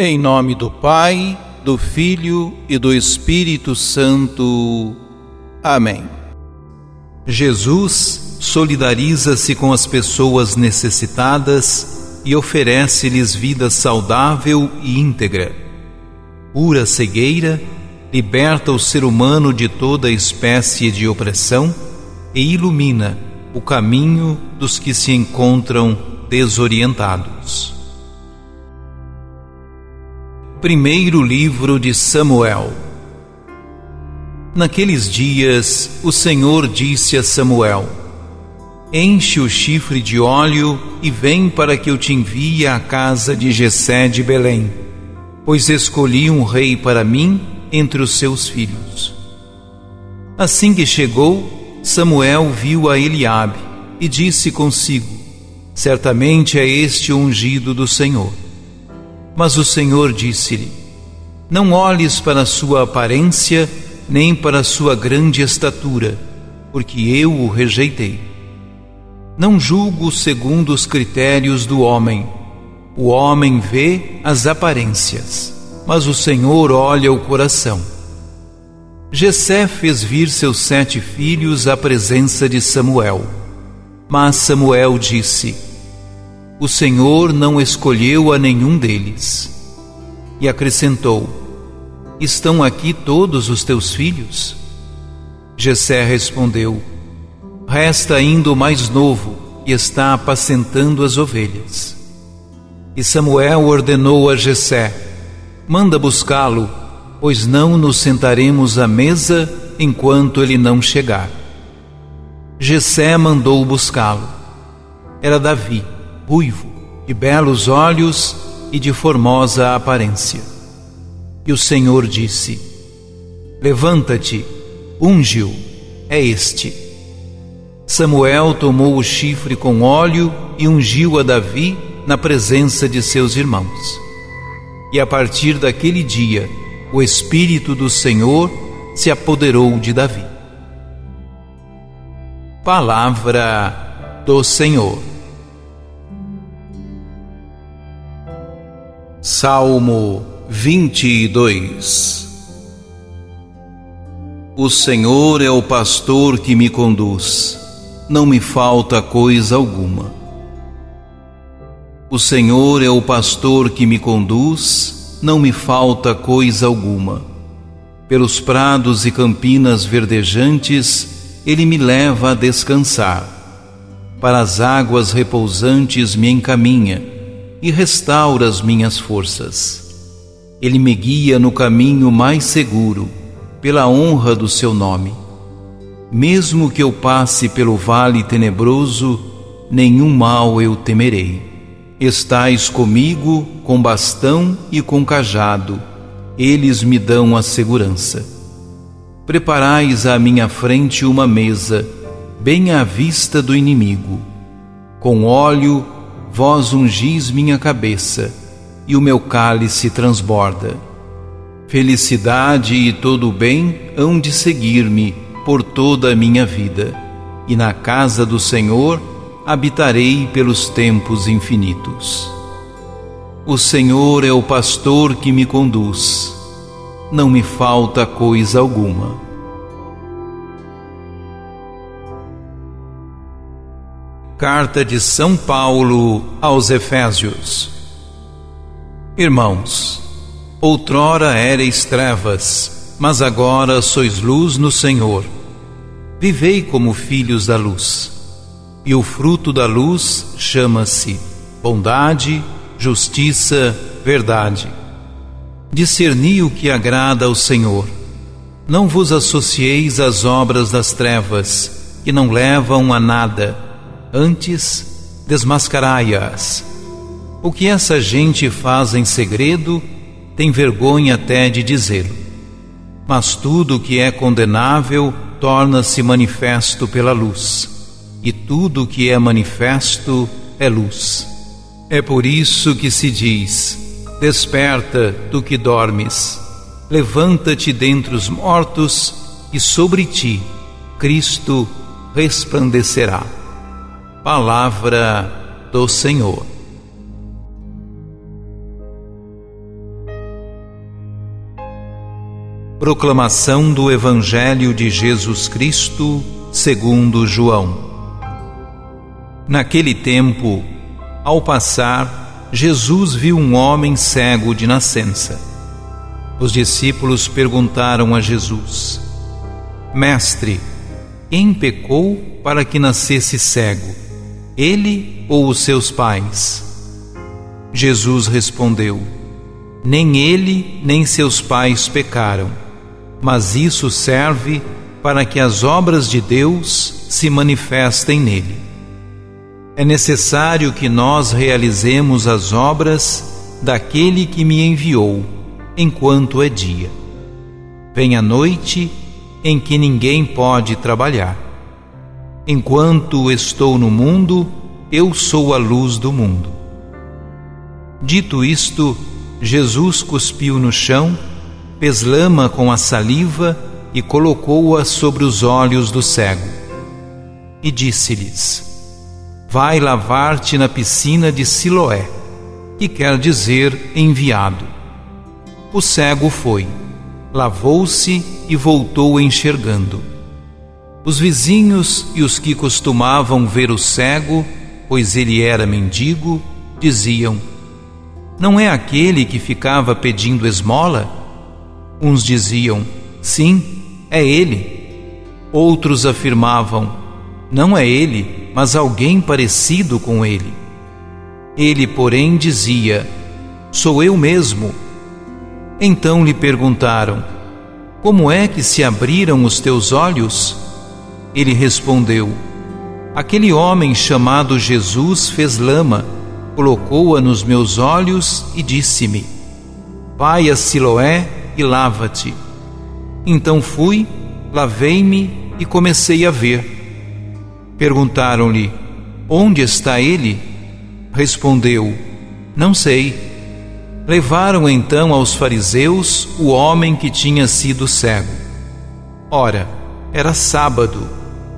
Em nome do Pai, do Filho e do Espírito Santo. Amém. Jesus solidariza-se com as pessoas necessitadas e oferece-lhes vida saudável e íntegra. Cura a cegueira, liberta o ser humano de toda espécie de opressão e ilumina o caminho dos que se encontram desorientados. Primeiro livro de Samuel. Naqueles dias, o Senhor disse a Samuel: enche o chifre de óleo e vem para que eu te envie à casa de Jessé de Belém, pois escolhi um rei para mim entre os seus filhos. Assim que chegou, Samuel viu a Eliabe e disse consigo: certamente é este o ungido do Senhor. Mas o Senhor disse-lhe: não olhes para a sua aparência, nem para a sua grande estatura, porque eu o rejeitei. Não julgo segundo os critérios do homem. O homem vê as aparências, mas o Senhor olha o coração. Jessé fez vir seus 7 filhos à presença de Samuel. Mas Samuel disse: o Senhor não escolheu a nenhum deles. E acrescentou: estão aqui todos os teus filhos? Jessé respondeu: resta ainda o mais novo, e está apacentando as ovelhas. E Samuel ordenou a Jessé: manda buscá-lo, pois não nos sentaremos à mesa enquanto ele não chegar. Jessé mandou buscá-lo. Era Davi, ruivo, de belos olhos e de formosa aparência. E o Senhor disse: levanta-te, unge-o, é este. Samuel tomou o chifre com óleo e ungiu a Davi na presença de seus irmãos. E a partir daquele dia, o Espírito do Senhor se apoderou de Davi. Palavra do Senhor. Salmo 22. O Senhor é o pastor que me conduz, não me falta coisa alguma. O Senhor é o pastor que me conduz, não me falta coisa alguma. Pelos prados e campinas verdejantes, Ele me leva a descansar. Para as águas repousantes me encaminha e restaura as minhas forças. Ele me guia no caminho mais seguro, pela honra do seu nome. Mesmo que eu passe pelo vale tenebroso, nenhum mal eu temerei. Estais comigo com bastão e com cajado, eles me dão a segurança. Preparais à minha frente uma mesa, bem à vista do inimigo. Com óleo vós ungis minha cabeça, e o meu cálice transborda. Felicidade e todo o bem hão de seguir-me por toda a minha vida, e na casa do Senhor habitarei pelos tempos infinitos. O Senhor é o pastor que me conduz, não me falta coisa alguma. Carta de São Paulo aos Efésios. Irmãos, outrora éreis trevas, mas agora sois luz no Senhor. Vivei como filhos da luz. E o fruto da luz chama-se bondade, justiça, verdade. Discerni o que agrada ao Senhor. Não vos associeis às obras das trevas, que não levam a nada. Antes, desmascarai-as. O que essa gente faz em segredo, tem vergonha até de dizê-lo. Mas tudo o que é condenável torna-se manifesto pela luz, e tudo o que é manifesto é luz. É por isso que se diz: desperta, tu que dormes, levanta-te dentre os mortos, e sobre ti Cristo resplandecerá. Palavra do Senhor. Proclamação do Evangelho de Jesus Cristo, segundo João. Naquele tempo, ao passar, Jesus viu um homem cego de nascença. Os discípulos perguntaram a Jesus: Mestre, quem pecou para que nascesse cego, ele ou os seus pais? Jesus respondeu: Nem ele nem seus pais pecaram, mas isso serve para que as obras de Deus se manifestem nele. É necessário que nós realizemos as obras daquele que me enviou, enquanto é dia. Vem a noite em que ninguém pode trabalhar. Enquanto estou no mundo, eu sou a luz do mundo. Dito isto, Jesus cuspiu no chão, fez lama com a saliva e colocou-a sobre os olhos do cego. E disse-lhes: Vai lavar-te na piscina de Siloé, que quer dizer enviado. O cego foi, lavou-se e voltou enxergando. Os vizinhos e os que costumavam ver o cego, pois ele era mendigo, diziam: Não é aquele que ficava pedindo esmola? Uns diziam: Sim, é ele. Outros afirmavam: Não é ele, mas alguém parecido com ele. Ele, porém, dizia: Sou eu mesmo. Então lhe perguntaram: Como é que se abriram os teus olhos? Ele respondeu: Aquele homem chamado Jesus fez lama, colocou-a nos meus olhos e disse-me: Vai a Siloé e lava-te. Então fui, lavei-me e comecei a ver. Perguntaram-lhe: Onde está ele? Respondeu: Não sei. Levaram então aos fariseus o homem que tinha sido cego. Ora, era sábado,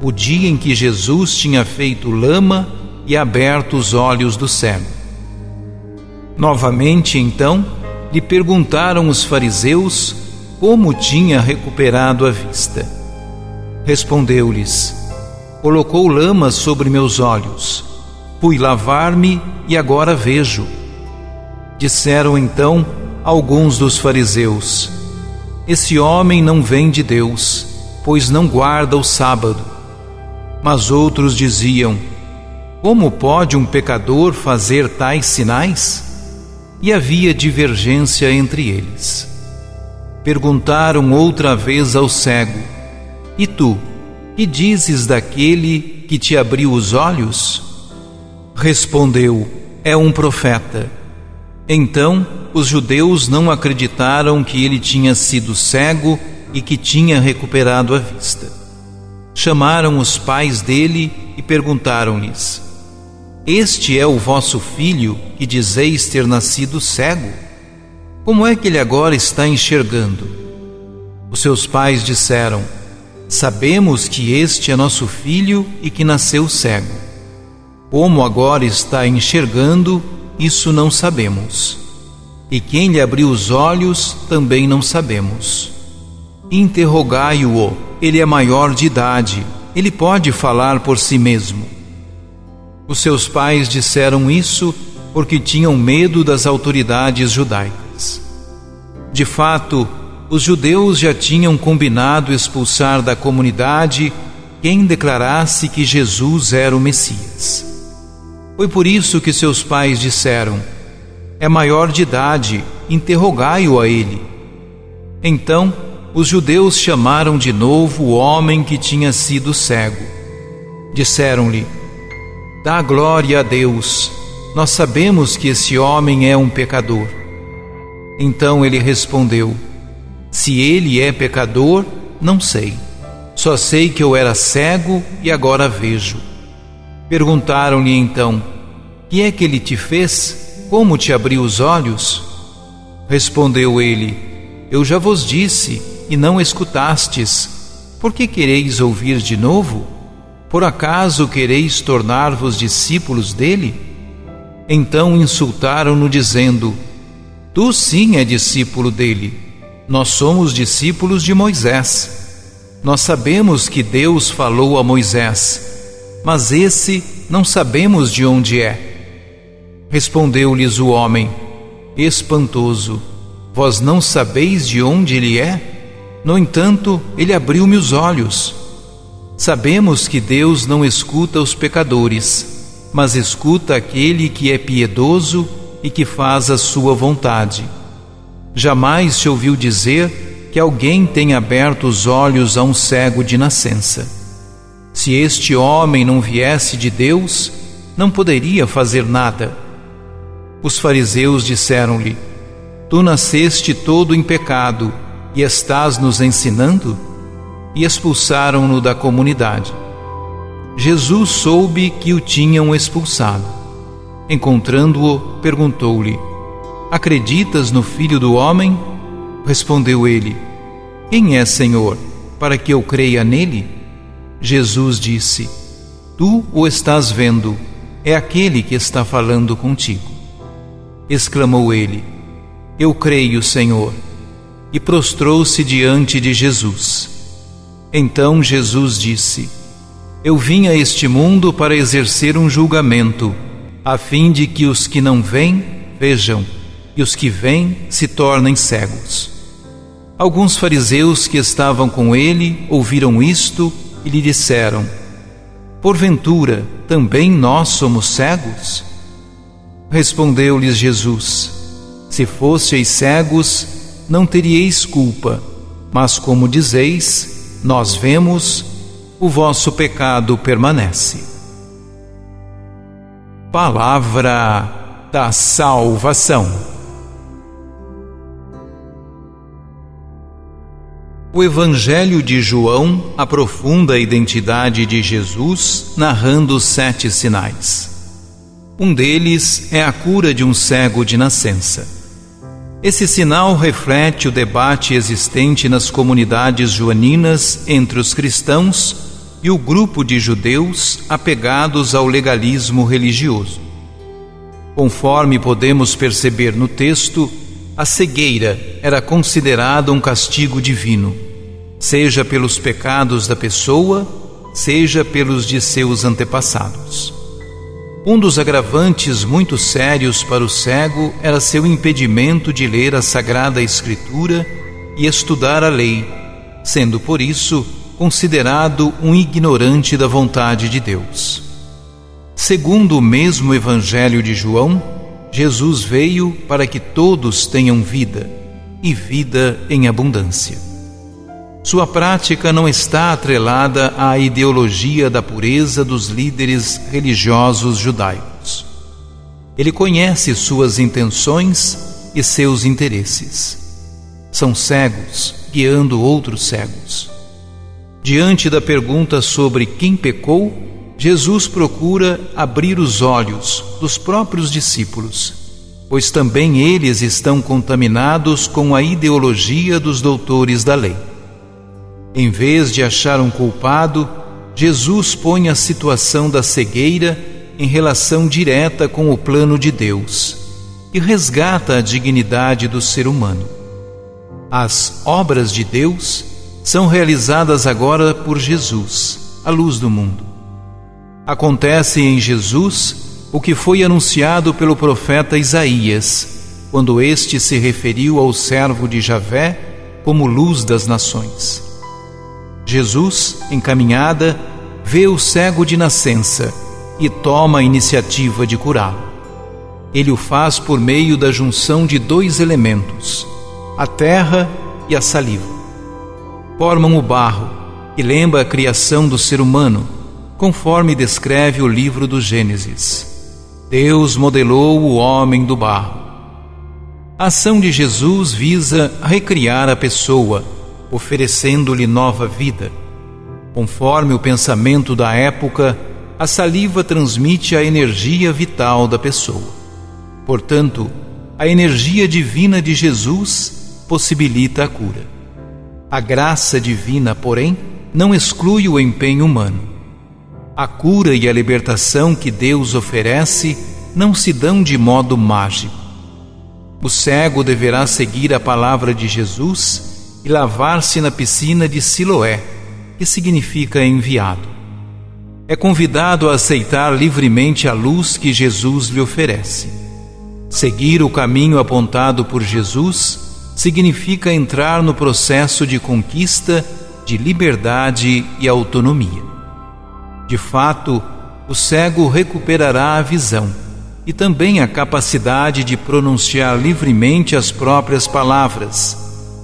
o dia em que Jesus tinha feito lama e aberto os olhos do cego. Novamente então lhe perguntaram os fariseus como tinha recuperado a vista. Respondeu-lhes: Colocou lama sobre meus olhos, fui lavar-me e agora vejo. Disseram então alguns dos fariseus: Esse homem não vem de Deus, pois não guarda o sábado. Mas outros diziam: Como pode um pecador fazer tais sinais? E havia divergência entre eles. Perguntaram outra vez ao cego: E tu, que dizes daquele que te abriu os olhos? Respondeu: É um profeta. Então os judeus não acreditaram que ele tinha sido cego e que tinha recuperado a vista. Chamaram os pais dele e perguntaram-lhes: Este é o vosso filho que dizeis ter nascido cego? Como é que ele agora está enxergando? Os seus pais disseram: Sabemos que este é nosso filho e que nasceu cego. Como agora está enxergando, isso não sabemos. E quem lhe abriu os olhos, também não sabemos. Interrogai-o, ele é maior de idade, ele pode falar por si mesmo. Os seus pais disseram isso porque tinham medo das autoridades judaicas. De fato, os judeus já tinham combinado expulsar da comunidade quem declarasse que Jesus era o Messias. Foi por isso que seus pais disseram: É maior de idade, interrogai-o a ele. Então, os judeus chamaram de novo o homem que tinha sido cego. Disseram-lhe: Dá glória a Deus, nós sabemos que esse homem é um pecador. Então ele respondeu: Se ele é pecador, não sei. Só sei que eu era cego e agora vejo. Perguntaram-lhe então: Que é que ele te fez? Como te abriu os olhos? Respondeu ele: Eu já vos disse e não escutastes. Por que quereis ouvir de novo? Por acaso quereis tornar-vos discípulos dele? Então insultaram-no dizendo: Tu sim é discípulo dele, Nós somos discípulos de Moisés. Nós sabemos que Deus falou a Moisés, mas esse não sabemos de onde é. Respondeu-lhes o homem: espantoso, vós não sabeis de onde ele é? No entanto, ele abriu-me os olhos. Sabemos que Deus não escuta os pecadores, mas escuta aquele que é piedoso e que faz a sua vontade. Jamais se ouviu dizer que alguém tenha aberto os olhos a um cego de nascença. Se este homem não viesse de Deus, não poderia fazer nada. Os fariseus disseram-lhe: tu nasceste todo em pecado e estás nos ensinando? E expulsaram-no da comunidade. Jesus soube que o tinham expulsado. Encontrando-o, perguntou-lhe: acreditas no Filho do Homem? Respondeu ele: quem é, Senhor, para que eu creia nele? Jesus disse: tu o estás vendo, é aquele que está falando contigo. Exclamou ele: eu creio, Senhor, e prostrou-se diante de Jesus. Então Jesus disse: eu vim a este mundo para exercer um julgamento, a fim de que os que não veem, vejam, e os que veem se tornem cegos. Alguns fariseus que estavam com ele ouviram isto e lhe disseram: porventura, também nós somos cegos? Respondeu-lhes Jesus: se fosseis cegos, não teríeis culpa, mas como dizeis, nós vemos, o vosso pecado permanece. Palavra da salvação. O Evangelho de João aprofunda a identidade de Jesus, narrando 7 sinais. Um deles é a cura de um cego de nascença. Esse sinal reflete o debate existente nas comunidades joaninas entre os cristãos e o grupo de judeus apegados ao legalismo religioso. Conforme podemos perceber no texto, a cegueira era considerada um castigo divino, seja pelos pecados da pessoa, seja pelos de seus antepassados. Um dos agravantes muito sérios para o cego era seu impedimento de ler a Sagrada Escritura e estudar a lei, sendo por isso considerado um ignorante da vontade de Deus. Segundo o mesmo Evangelho de João, Jesus veio para que todos tenham vida, e vida em abundância. Sua prática não está atrelada à ideologia da pureza dos líderes religiosos judaicos. Ele conhece suas intenções e seus interesses. São cegos guiando outros cegos. Diante da pergunta sobre quem pecou, Jesus procura abrir os olhos dos próprios discípulos, pois também eles estão contaminados com a ideologia dos doutores da lei. Em vez de achar um culpado, Jesus põe a situação da cegueira em relação direta com o plano de Deus e resgata a dignidade do ser humano. As obras de Deus são realizadas agora por Jesus, a luz do mundo. Acontece em Jesus o que foi anunciado pelo profeta Isaías, quando este se referiu ao servo de Javé como luz das nações. Jesus, em caminhada, vê o cego de nascença e toma a iniciativa de curá-lo. Ele o faz por meio da junção de 2 elementos, a terra e a saliva. Formam o barro, que lembra a criação do ser humano, conforme descreve o livro do Gênesis. Deus modelou o homem do barro. A ação de Jesus visa recriar a pessoa, oferecendo-lhe nova vida. Conforme o pensamento da época, a saliva transmite a energia vital da pessoa. Portanto, a energia divina de Jesus possibilita a cura. A graça divina, porém, não exclui o empenho humano. A cura e a libertação que Deus oferece não se dão de modo mágico. O cego deverá seguir a palavra de Jesus e lavar-se na piscina de Siloé, que significa enviado. É convidado a aceitar livremente a luz que Jesus lhe oferece. Seguir o caminho apontado por Jesus significa entrar no processo de conquista de liberdade e autonomia. De fato, o cego recuperará a visão e também a capacidade de pronunciar livremente as próprias palavras,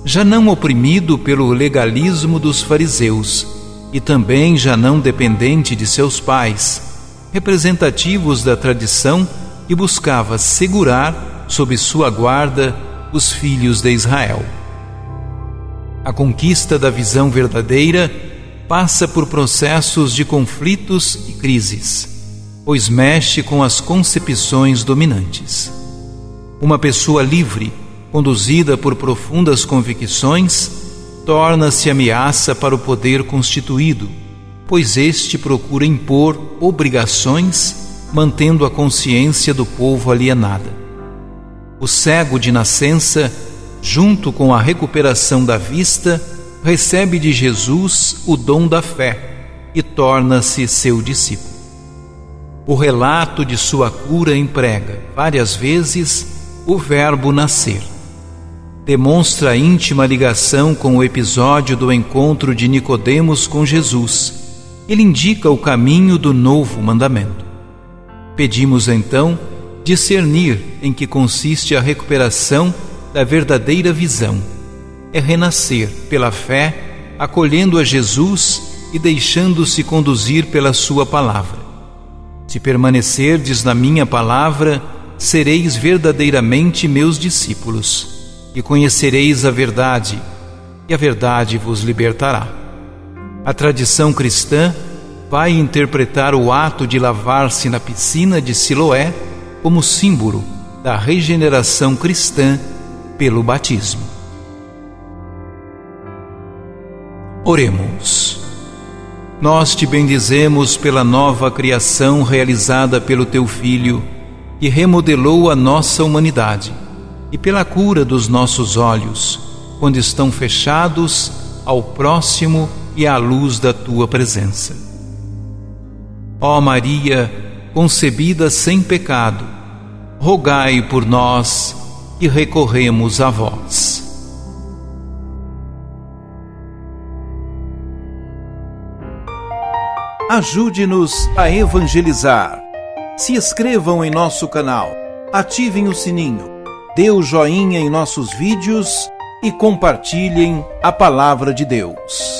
já não oprimido pelo legalismo dos fariseus e também já não dependente de seus pais, representativos da tradição que buscava segurar sob sua guarda os filhos de Israel. A conquista da visão verdadeira passa por processos de conflitos e crises, pois mexe com as concepções dominantes. Uma pessoa livre, conduzida por profundas convicções, torna-se ameaça para o poder constituído, pois este procura impor obrigações, mantendo a consciência do povo alienada. O cego de nascença, junto com a recuperação da vista, recebe de Jesus o dom da fé e torna-se seu discípulo. O relato de sua cura emprega, várias vezes, o verbo nascer. Demonstra íntima ligação com o episódio do encontro de Nicodemos com Jesus. Ele indica o caminho do novo mandamento. Pedimos, então, discernir em que consiste a recuperação da verdadeira visão. É renascer pela fé, acolhendo a Jesus e deixando-se conduzir pela sua palavra. Se permanecerdes na minha palavra, sereis verdadeiramente meus discípulos, e conhecereis a verdade, e a verdade vos libertará. A tradição cristã vai interpretar o ato de lavar-se na piscina de Siloé como símbolo da regeneração cristã pelo batismo. Oremos. Nós te bendizemos pela nova criação realizada pelo teu Filho, que remodelou a nossa humanidade, e pela cura dos nossos olhos, quando estão fechados ao próximo e à luz da tua presença. Ó Maria, concebida sem pecado, rogai por nós que recorremos a vós. Ajude-nos a evangelizar. Se inscrevam em nosso canal, ativem o sininho, dê o joinha em nossos vídeos e compartilhem a palavra de Deus.